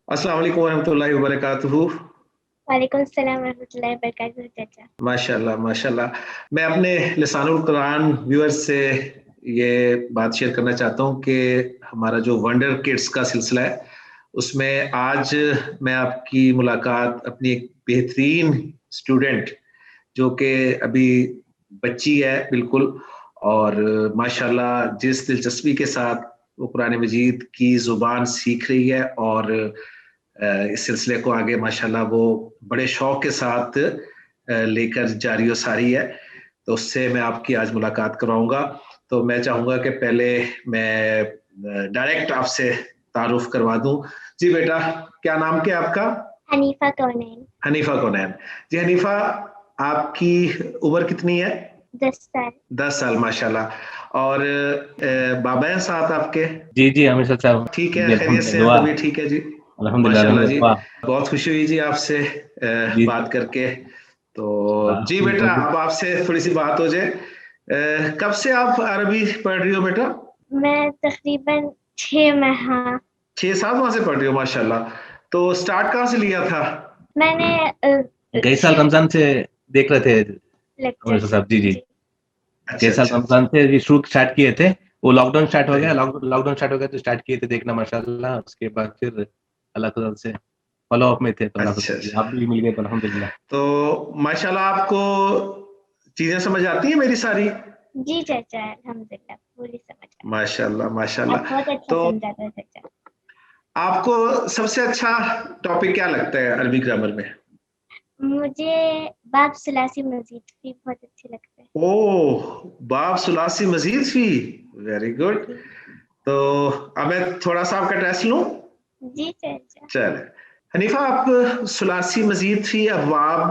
अस्सलाम वालेकुम वरहमतुल्लाहि वबरकातुहू। वालेकुम अस्सलाम रहमतुल्लाहि वबरकातुहू चाचा। माशाल्लाह माशाल्लाह। मैं अपने लिसानुल कुरान व्यूअर्स से ये बात शेयर करना चाहता हूँ कि हमारा जो वंडर किड्स का सिलसिला है, उसमें आज मैं आपकी मुलाकात अपनी एक बेहतरीन स्टूडेंट जो कि अभी बच्ची है बिल्कुल, और माशाल्लाह जिस दिलचस्पी के साथ वो कुरान मजीद की ज़ुबान सीख रही है और इस सिलसिले को आगे माशाल्लाह वो बड़े शौक के साथ लेकर जारी सारी है। तो उससे मैं आपकी आज मुलाकात करवाऊंगा। तो मैं चाहूंगा कि पहले मैं डायरेक्ट आपसे तारुफ करवा दूं। जी बेटा, क्या नाम क्या आपका? हनीफा कौनैन। हनीफा कौनैन। जी हनीफा, आपकी उम्र कितनी है? 10 साल। 10 साल, माशाल्लाह। और बाबा हैं साथ आपके? जी जी हमेशा साहब। ठीक जी है, खैरियत से हैं, दुआ। तभी ठीक है जी। अल्हम्दुलिल्लाह माशाल्लाह जी, अल्हम्दुलिल्लाह। बहुत खुशी हुई जी आपसे जी बात करके। तो जी जी बेटा, अब आपसे थोड़ी सी बात हो जाए। कब से आप अरबी पढ़ रही हो बेटा? मैं तकरीबन 6 माह 6-7 माह से पढ़ रही हो, माशाल्लाह। तो स्टार्ट कहाँ से लिया था? मैंने गए साल रमजान से देख रहे थे लेक्चर हमेशा साहब। जी जी अच्छा गए साल अच्छा अच्छा। रमजान से जी शुरू स्टार्ट किए थे। वो लॉकडाउन स्टार्ट हो गया, सही। लॉकडाउन स्टार्ट हो गया तो स्टार्ट किए थे देखना माशाल्लाह। उसके बाद फिर अल्लाह ताला से फॉलो अप में थे तो अल्लाह अच्छा ताला अच्छा। आप भी मिल गए तो अल्हम्दुलिल्लाह। तो माशाल्लाह आपको चीजें समझ आती है मेरी सारी? जी चाचा, अल्हम्दुलिल्लाह पूरी समझ आ। माशाल्लाह आप माशाल्लाह। बहुत अच्छा तो समझाते हैं चाचा। आपको सबसे अच्छा टॉपिक क्या लगता है अरबी ग्रामर में? मुझे बाब सुलासी मजीद भी बहुत अच्छे लगते हैं। ओह, बाब सुलासी मजीद फी, वेरी गुड। जी तो अब मैं थोड़ा सा आपका टेस्ट लूं। जी चाचा। चले हनीफा, आप सुलासी मजीद फी अबवाब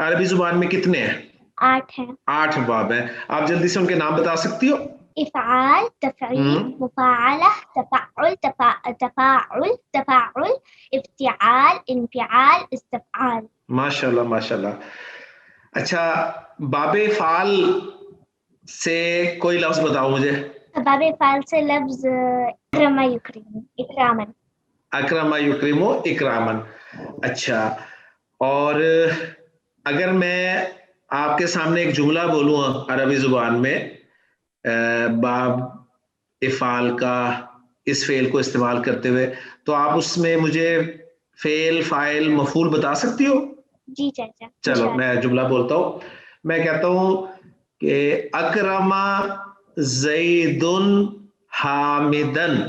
अरबी जुबान में कितने हैं? 8 हैं। 8 अबवाब हैं। आप जल्दी से उनके नाम बता सकती हो? इफ़आल, तफ़ईल, मुफ़ाअला, तफ़अुल, तफ़ाउल, तफ़ाउल, इफ़्तिआल, इंफ़िआल, इस्तिफ़आल। माशाल्लाह माशाल्लाह। अच्छा, बाबे फाल से कोई लफ्ज बताओ मुझे। बाब फ़ाल से लफ्ज़ इक्रमा युक्रिम, इक्रामन। अकरमा युक्रिमो इकरामन। अच्छा, और अगर मैं आपके सामने एक जुमला बोलूँ अरबी जुबान में बाब इफ़ाल का इस फेल को इस्तेमाल करते हुए, तो आप उसमें मुझे फेल फाइल मफूल बता सकती हो? जी चाचा, चलो इंशाअल्लाह। मैं जुमला बोलता हूँ। मैं कहता हूँ कि अकरमा ज़ैदुन हामिदन।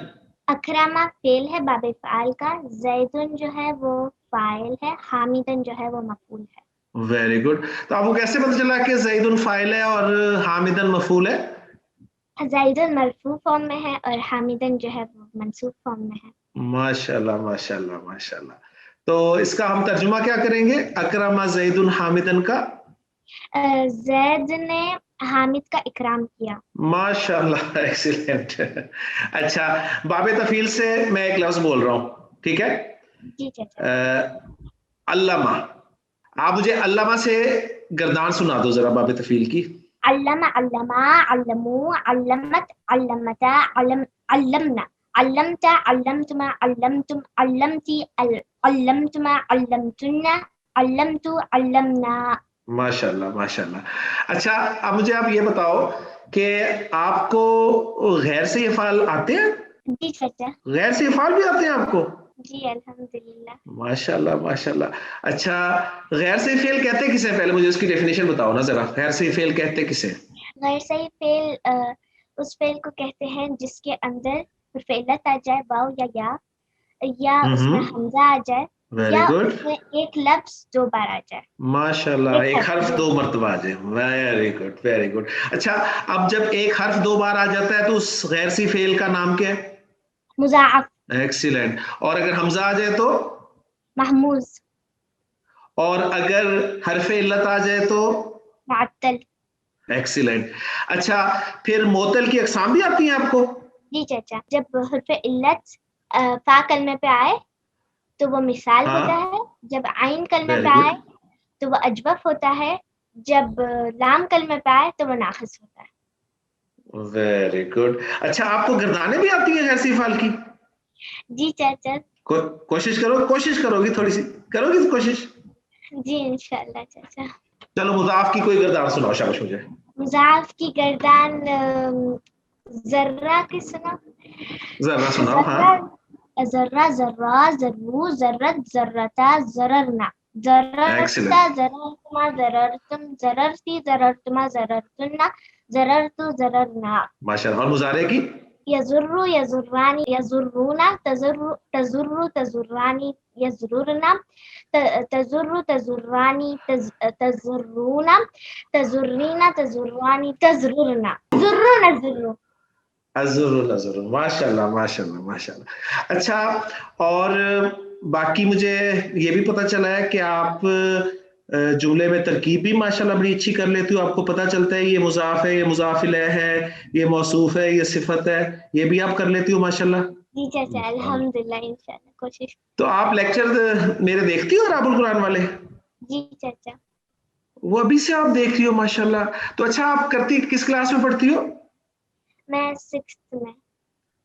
अकरमा फेल है बाब फ़ाल का, ज़ैदुन जो है वो फ़ाइल है, हामिदन जो है वो मफ़ूल है। Very good. तो आपको कैसे पता चला कि ज़ैदुन फाइल है और हामिदन मफूल है? ज़ैदुन मरफ़ू फॉर्म में है और हामिदन जो है वो मंसूब फॉर्म में है। माशाल्लाह माशाल्लाह माशाल्लाह। तो इसका हम तर्जुमा क्या करेंगे अकरमा ज़ैदुन हामिदन का? ज़ैद ने हामिद का इकराम किया। माशाल्लाह, एक्सीलेंट। अच्छा, बाबे तफील से मैं एक लफ्ज बोल रहा हूँ, ठीक है? जी चाचा। अल्लामा। आप मुझे अल्लामा से गर्दान सुना दो जरा बाबे तफील की। अल्लमा, अल्लमा, अल्लमू, अल्लमत, अल्लमता, अल्लमना, अल्लमता, अल्लमतुमा, अल्लमतुम, अल्लमती, अल्लमतुमा, अल्लमतुन्ना, अल्लमतु, अल्लमना। माशाल्लाह माशाल्लाह। अच्छा, अब मुझे आप ये बताओ कि आपको गैर से इफ़ाल आते हैं? जी चाचा। गैर से इफ़ाल भी आते हैं आपको? जी अल्हम्दुलिल्लाह। माशाल्लाह माशाल्लाह। अच्छा, गैर से फेल कहते किसे? पहले मुझे उसकी डेफिनेशन बताओ ना जरा, गैर से फेल कहते किसे? गैर सही फेल उस फेल को कहते हैं जिसके अंदर फेलत आ जाए, वाव या उसमें हमजा आ जाए, वेरी या गुड। उसमें एक लफ्ज 2 बार आ जाए। माशाल्लाह, एक एक हर्फ 2 मर्तबा आ जाए। Very good very good. अच्छा, अब जब एक हर्फ 2 बार आ जाता है तो उस गैर सी फेल का नाम क्या है? मुज़ाअफ। एक्सीलेंट। और अगर हमजा आ जाए तो? महमूज। और अगर हरफे इल्लत आ जाए तो? मुअत्तल। एक्सीलेंट। अच्छा, फिर मोतल की अकसाम भी आती हैं आपको? जी चाचा, जब हर्फ इल्लत फा कलमे पे आए तो वो मिसाल होता हाँ, है, जब आइन कलमे वेरी पे गुड आए तो वो अजवफ होता है, जब लाम कलमे पे आए तो वो नाखिस होता है। Very good. अच्छा, आपको गर्दानें भी आती हैं गैर सी फाल की? जी चाचा। कोशिश करोगी, थोड़ी सी करोगी कोशिश? जी इंशाल्लाह चाचा। चलो मुजाफ की कोई गर्दान सुनाओ शाबाश मुझे। मुजाफ की गर्दान जर्रा की सुना। जरा सुनाओ। हाँ जर्रा जर्रा जर्रू जर्रत जर्रता जररना जररता एक्सीलेंट। जररतुमा जररतुम जररती जररतुमा जररतुन्ना जररतु जररना। माशाल्लाह। और मुजारे की? यजुर्रु यजुर्रानी यजुर्रूना तजुर्रु तजुर्रु तजुर्रानी यजुर्रुना तजुर्रु तजुर्रानी तजुर्रूना तजुर्रीना तजुर्रानी तजुर्रुना जुर्रुना जुर्रु। अज़ुर माशाल्लाह माशाल्लाह माशाल्लाह। अच्छा, और बाकी मुझे ये भी पता चला है कि आप जुमले में तरकीब भी माशाल्लाह बड़ी अच्छी कर लेती हो। आपको पता चलता है ये मुज़ाफ है, ये मुज़ाफ इलैह है, ये मौसूफ है, ये सिफत है, ये भी आप कर लेती हो माशाल्लाह। जी चाचा अल्हम्दुलिल्लाह इंशाल्लाह कोशिश। तो आप लेक्चर मेरे देखती हो राबुल कुरान वाले? जी चाचा। वो अभी से आप देख रही हो माशाल्लाह। तो अच्छा, आप करती किस क्लास में पढ़ती हो? मैं 6th में।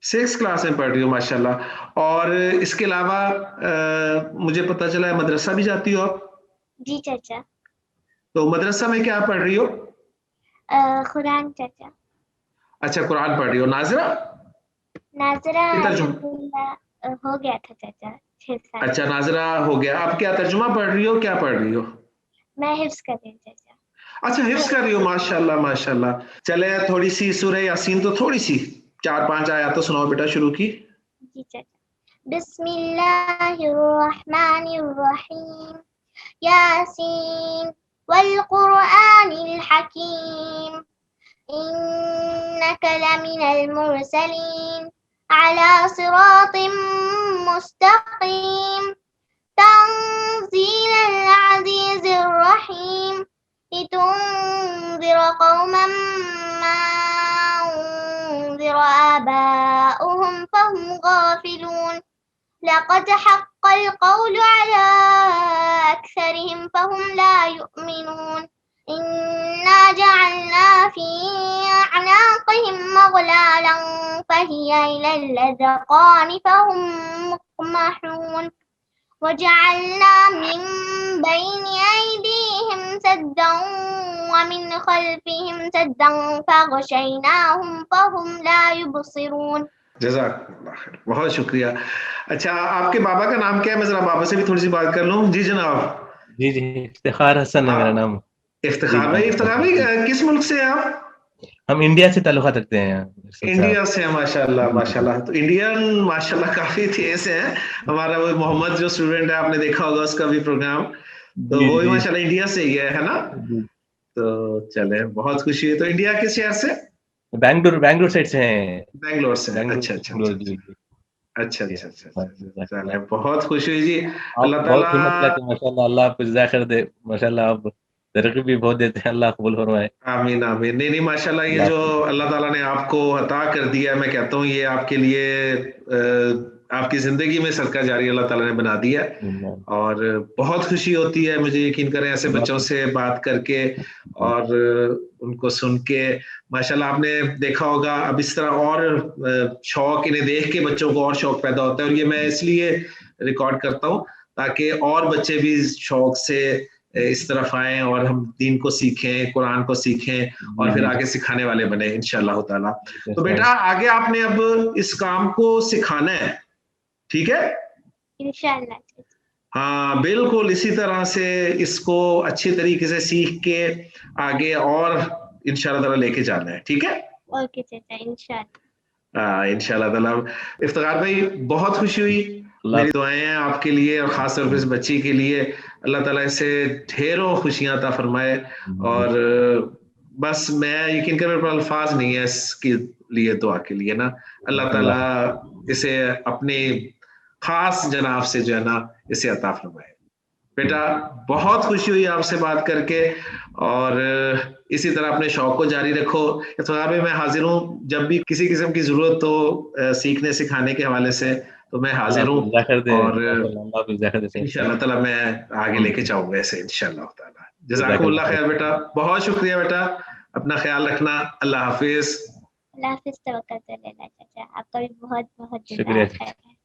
6th क्लास में पढ़ रही हो माशाल्लाह। और इसके अलावा मुझे पता चला है मदरसा भी जाती हो आप? जी चाचा। तो मदरसा में क्या पढ़ रही हो? कुरान चाचा। अच्छा, कुरान पढ़ रही हो। नाजरा? नाजरा ये तर्जुमा? अल्हम्दुलिल्लाह हो गया था चाचा 6 साल। अच्छा, नाजरा हो गया। आप क्या तर्जुमा पढ़ रही हो, क्या पढ़ रही हो? मैं हिफ्ज कर रही हूँ चाचा। अच्छा, हिफ्ज कर रही हो माशाल्लाह माशाल्लाह। चले थोड़ी सी सूरह यासीन तो थोड़ी सी 4-5 आयत तो सुनाओ बेटा शुरू की। जी चाचा। बिस्मिल्लाहिर्रहमानिर्रहीम यासीन वल कुरआनिल हकीम इन्नका लमिनल मुरसलीन अला सिरातिम मुस्तकीम तंजीलल अज़ीज़िर रहीम लितुंज़िर कौमन मा उन्ज़िर आबाउहुम फहुम गाफिलून लक़द हक़्क़ल क़ौलु अला अक्सरिहिम फहुम ला युमिनून इन्ना जअलना फी अअनाक़िहिम अग़लालन फहिय इलल अज़क़ानि फहुम मुक़महून वजअलना मिन बैनि अयदीहिम सद्दन वमिन खल्फिहिम सद्दन फग़शयनाहुम फहुम ला युबसिरून। जज़ाकल्लाह खैर, बहुत शुक्रिया। अच्छा, आपके बाबा का नाम क्या है? मैं जरा बाबा से भी थोड़ी सी बात कर लूं। जी जनाब। जी जी, इफ्तिखार हसन है मेरा नाम। इफ्तिखार भाई, इफ्तिखार भाई किस मुल्क से हैं आप? हम इंडिया से ताल्लुकात रखते हैं। इंडिया से हैं माशाल्लाह माशाल्लाह। तो इंडियन माशाल्लाह काफी तेज हैं। हमारा वो मोहम्मद जो स्टूडेंट है, आपने देखा होगा उसका भी प्रोग्राम, तो वो भी माशाल्लाह इंडिया से ही है ना? तो चले, बहुत खुशी है। तो इंडिया किस शहर से? बैंगलोर साइड से हैं। बैंगलोर से। अच्छा अच्छा अच्छा अच्छा अच्छा। चले, बहुत खुशी हुई जी। अल्लाह ताला माशाल्लाह, अल्लाह आपको जज़ा खैर दे। माशाल्लाह आप तरक्की भी बहुत देते हैं, अल्लाह कबूल फरमाए। आमीन आमीन। नहीं माशाल्लाह, ये जो अल्लाह ताला ने आपको अता कर दिया, मैं कहता हूँ ये आपके लिए आपकी जिंदगी में सदका जारी अल्लाह ताला ने बना दिया। और बहुत खुशी होती है मुझे, यकीन करें, ऐसे बच्चों से बात करके और उनको सुन के। माशाल्लाह आपने देखा होगा, अब इस तरह और शौक इन्हें देख के बच्चों को और शौक पैदा होता है। और ये मैं इसलिए रिकॉर्ड करता हूँ ताकि और बच्चे भी शौक से इस तरफ आए और हम दीन को सीखें, कुरान को सीखें और फिर आगे सिखाने वाले बने इंशाअल्लाह ताला। तो बेटा आगे आपने अब इस काम को सिखाना है, ठीक है? इंशाअल्लाह। हाँ बिल्कुल, इसी तरह से इसको अच्छी तरीके से सीख के आगे और इंशाअल्लाह ताला लेके जाना है, ठीक है? ओके चाचा, इंशाअल्लाह। इंशाअल्लाह ताला। इफ्तिखार भाई, बहुत खुशी हुई। मेरी दुआएं हैं आपके लिए और खास तौर पर इस बच्ची के लिए। अल्लाह ताला इसे ढेरों खुशियां अता फरमाए। और बस मैं यकीन कर, मेरे पास अल्फाज नहीं है इसके लिए, दुआ के लिए ना। अल्लाह ताला इसे अपने खास जनाब से जो है ना इसे अता फरमाए। बेटा बहुत खुशी हुई आपसे बात करके और इसी तरह अपने शौक को जारी रखो। इफ्तिखार में मैं हाजिर हूँ जब भी किसी किस्म की जरूरत हो सीखने सिखाने के हवाले से, तो मैं हाजिर हूँ और इंशाअल्लाह ताला मैं आगे लेके जाऊंगा ऐसे इंशाअल्लाह ताला। जज़ाकुमुल्लाह खैर बेटा, बहुत शुक्रिया बेटा, अपना ख्याल रखना। अल्लाह हाफिज। अल्लाह हाफिज। तवक्कल चाचा, आपका भी बहुत बहुत शुक्रिया।